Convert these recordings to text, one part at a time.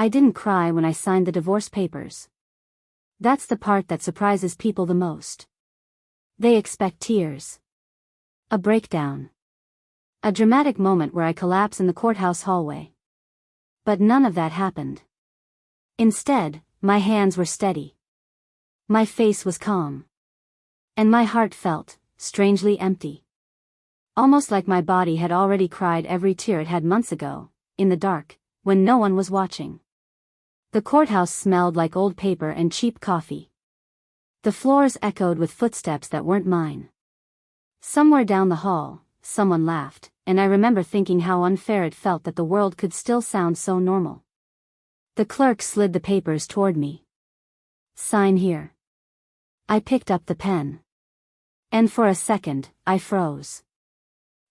I didn't cry when I signed the divorce papers. That's the part that surprises people the most. They expect tears. A breakdown. A dramatic moment where I collapse in the courthouse hallway. But none of that happened. Instead, my hands were steady. My face was calm. And my heart felt, strangely empty. Almost like my body had already cried every tear it had months ago, in the dark, when no one was watching. The courthouse smelled like old paper and cheap coffee. The floors echoed with footsteps that weren't mine. Somewhere down the hall, someone laughed, and I remember thinking how unfair it felt that the world could still sound so normal. The clerk slid the papers toward me. Sign here. I picked up the pen. And for a second, I froze.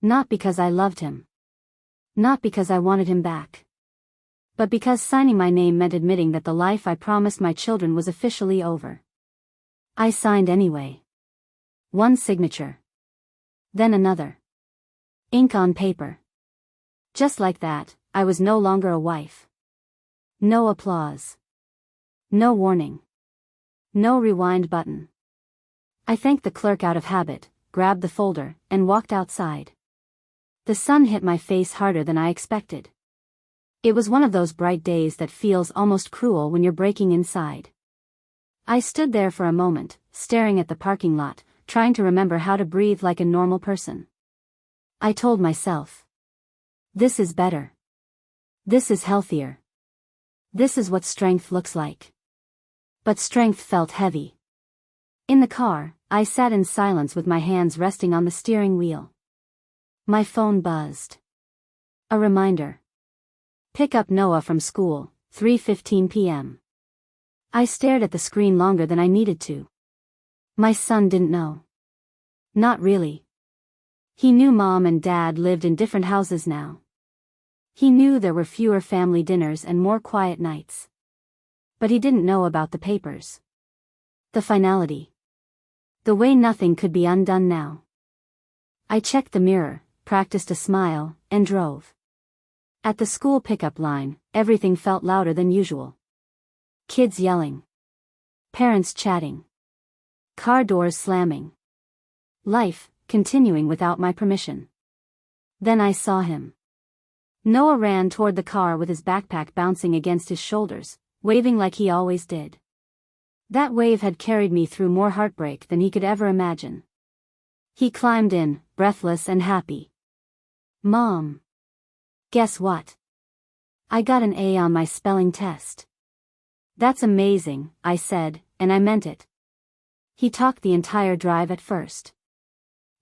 Not because I loved him. Not because I wanted him back. But because signing my name meant admitting that the life I promised my children was officially over. I signed anyway. One signature. Then another. Ink on paper. Just like that, I was no longer a wife. No applause. No warning. No rewind button. I thanked the clerk out of habit, grabbed the folder, and walked outside. The sun hit my face harder than I expected. It was one of those bright days that feels almost cruel when you're breaking inside. I stood there for a moment, staring at the parking lot, trying to remember how to breathe like a normal person. I told myself. This is better. This is healthier. This is what strength looks like. But strength felt heavy. In the car, I sat in silence with my hands resting on the steering wheel. My phone buzzed. A reminder. Pick up Noah from school, 3:15 p.m. I stared at the screen longer than I needed to. My son didn't know. Not really. He knew Mom and Dad lived in different houses now. He knew there were fewer family dinners and more quiet nights. But he didn't know about the papers. The finality. The way nothing could be undone now. I checked the mirror, practiced a smile, and drove. At the school pickup line, everything felt louder than usual. Kids yelling. Parents chatting. Car doors slamming. Life, continuing without my permission. Then I saw him. Noah ran toward the car with his backpack bouncing against his shoulders, waving like he always did. That wave had carried me through more heartbreak than he could ever imagine. He climbed in, breathless and happy. Mom. Guess what? I got an A on my spelling test. That's amazing, I said, and I meant it. He talked the entire drive at first.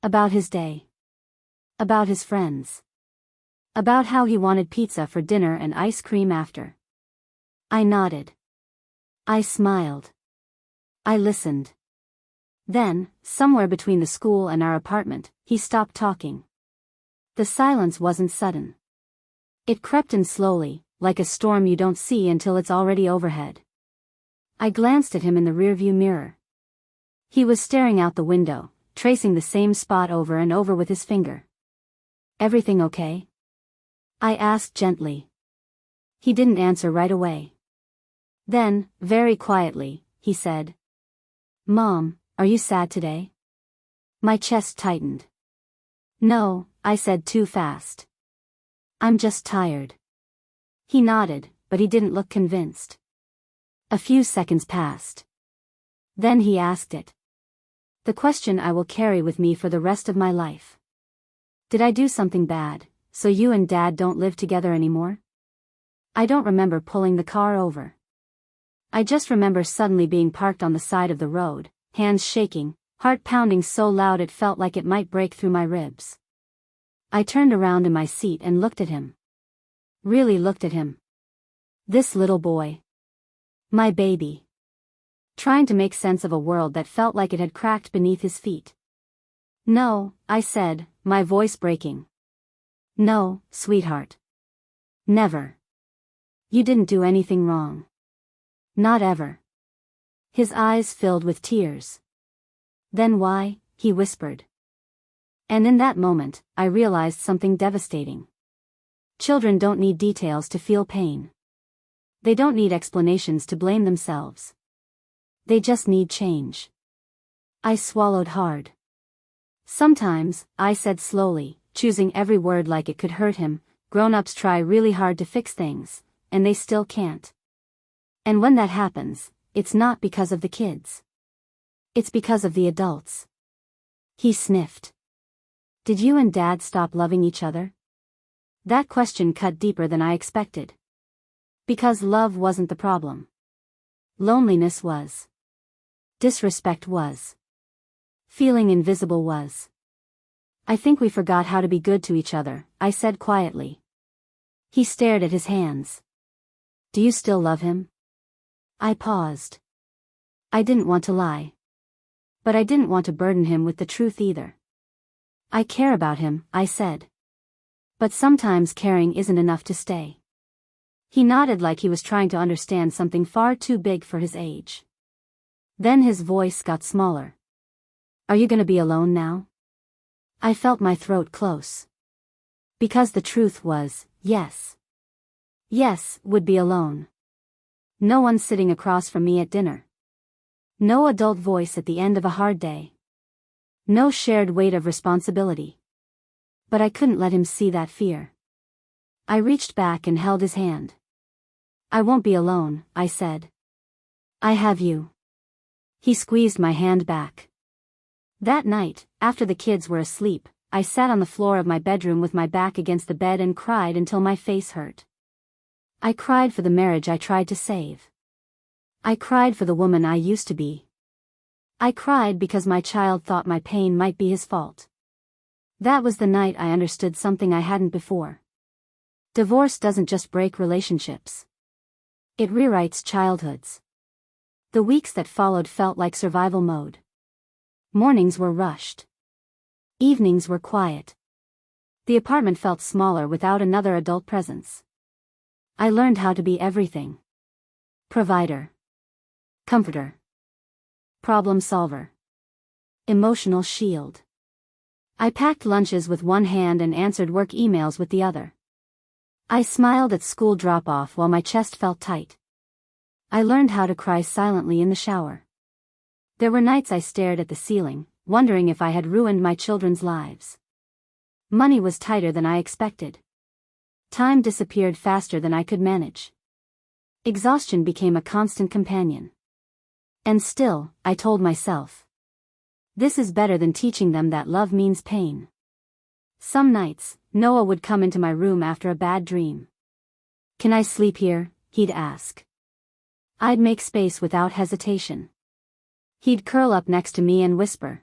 About his day. About his friends. About how he wanted pizza for dinner and ice cream after. I nodded. I smiled. I listened. Then, somewhere between the school and our apartment, he stopped talking. The silence wasn't sudden. It crept in slowly, like a storm you don't see until it's already overhead. I glanced at him in the rearview mirror. He was staring out the window, tracing the same spot over and over with his finger. Everything okay? I asked gently. He didn't answer right away. Then, very quietly, he said, Mom, are you sad today? My chest tightened. No, I said too fast. I'm just tired. He nodded, but he didn't look convinced. A few seconds passed. Then he asked it. The question I will carry with me for the rest of my life. Did I do something bad, so you and Dad don't live together anymore? I don't remember pulling the car over. I just remember suddenly being parked on the side of the road, hands shaking, heart pounding so loud it felt like it might break through my ribs. I turned around in my seat and looked at him. Really looked at him. This little boy. My baby. Trying to make sense of a world that felt like it had cracked beneath his feet. No, I said, my voice breaking. No, sweetheart. Never. You didn't do anything wrong. Not ever. His eyes filled with tears. Then why, he whispered. And in that moment, I realized something devastating. Children don't need details to feel pain. They don't need explanations to blame themselves. They just need change. I swallowed hard. Sometimes, I said slowly, choosing every word like it could hurt him, grown-ups try really hard to fix things, and they still can't. And when that happens, it's not because of the kids. It's because of the adults. He sniffed. Did you and Dad stop loving each other? That question cut deeper than I expected. Because love wasn't the problem. Loneliness was. Disrespect was. Feeling invisible was. I think we forgot how to be good to each other, I said quietly. He stared at his hands. Do you still love him? I paused. I didn't want to lie. But I didn't want to burden him with the truth either. I care about him, I said. But sometimes caring isn't enough to stay. He nodded like he was trying to understand something far too big for his age. Then his voice got smaller. Are you gonna be alone now? I felt my throat close. Because the truth was, yes. Yes, would be alone. No one sitting across from me at dinner. No adult voice at the end of a hard day. No shared weight of responsibility. But I couldn't let him see that fear. I reached back and held his hand. I won't be alone, I said. I have you. He squeezed my hand back. That night, after the kids were asleep, I sat on the floor of my bedroom with my back against the bed and cried until my face hurt. I cried for the marriage I tried to save. I cried for the woman I used to be. I cried because my child thought my pain might be his fault. That was the night I understood something I hadn't before. Divorce doesn't just break relationships. It rewrites childhoods. The weeks that followed felt like survival mode. Mornings were rushed. Evenings were quiet. The apartment felt smaller without another adult presence. I learned how to be everything. Provider. Comforter. Problem solver. Emotional shield. I packed lunches with one hand and answered work emails with the other. I smiled at school drop-off while my chest felt tight. I learned how to cry silently in the shower. There were nights I stared at the ceiling, wondering if I had ruined my children's lives. Money was tighter than I expected. Time disappeared faster than I could manage. Exhaustion became a constant companion. And still, I told myself. This is better than teaching them that love means pain. Some nights, Noah would come into my room after a bad dream. Can I sleep here? He'd ask. I'd make space without hesitation. He'd curl up next to me and whisper.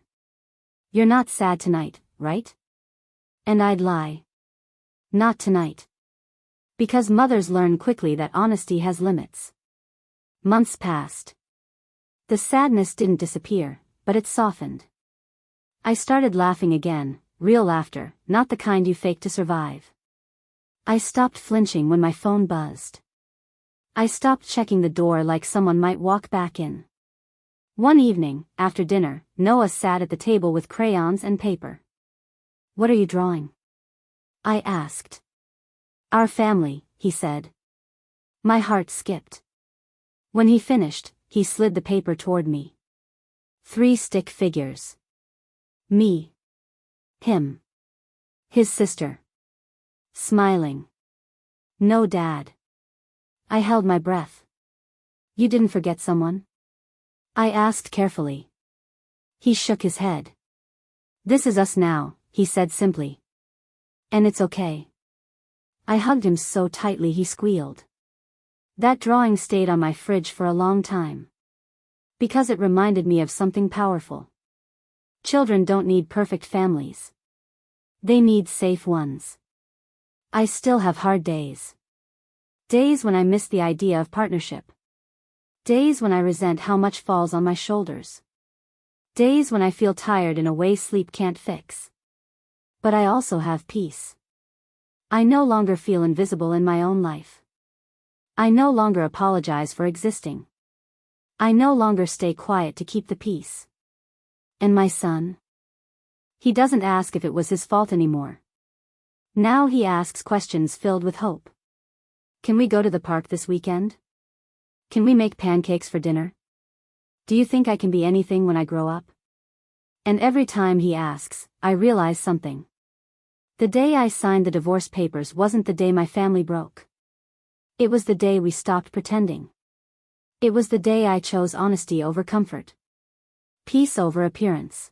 You're not sad tonight, right? And I'd lie. Not tonight. Because mothers learn quickly that honesty has limits. Months passed. The sadness didn't disappear, but it softened. I started laughing again, real laughter, not the kind you fake to survive. I stopped flinching when my phone buzzed. I stopped checking the door like someone might walk back in. One evening, after dinner, Noah sat at the table with crayons and paper. What are you drawing? I asked. Our family, he said. My heart skipped. When he finished, he slid the paper toward me. 3 stick figures. Me. Him. His sister. Smiling. No dad. I held my breath. You didn't forget someone? I asked carefully. He shook his head. This is us now, he said simply. And it's okay. I hugged him so tightly he squealed. That drawing stayed on my fridge for a long time. Because it reminded me of something powerful. Children don't need perfect families. They need safe ones. I still have hard days. Days when I miss the idea of partnership. Days when I resent how much falls on my shoulders. Days when I feel tired in a way sleep can't fix. But I also have peace. I no longer feel invisible in my own life. I no longer apologize for existing. I no longer stay quiet to keep the peace. And my son? He doesn't ask if it was his fault anymore. Now he asks questions filled with hope. Can we go to the park this weekend? Can we make pancakes for dinner? Do you think I can be anything when I grow up? And every time he asks, I realize something. The day I signed the divorce papers wasn't the day my family broke. It was the day we stopped pretending. It was the day I chose honesty over comfort. Peace over appearance.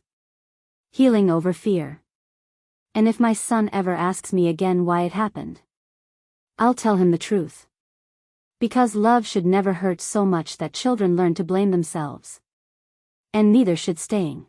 Healing over fear. And if my son ever asks me again why it happened, I'll tell him the truth. Because love should never hurt so much that children learn to blame themselves. And neither should staying.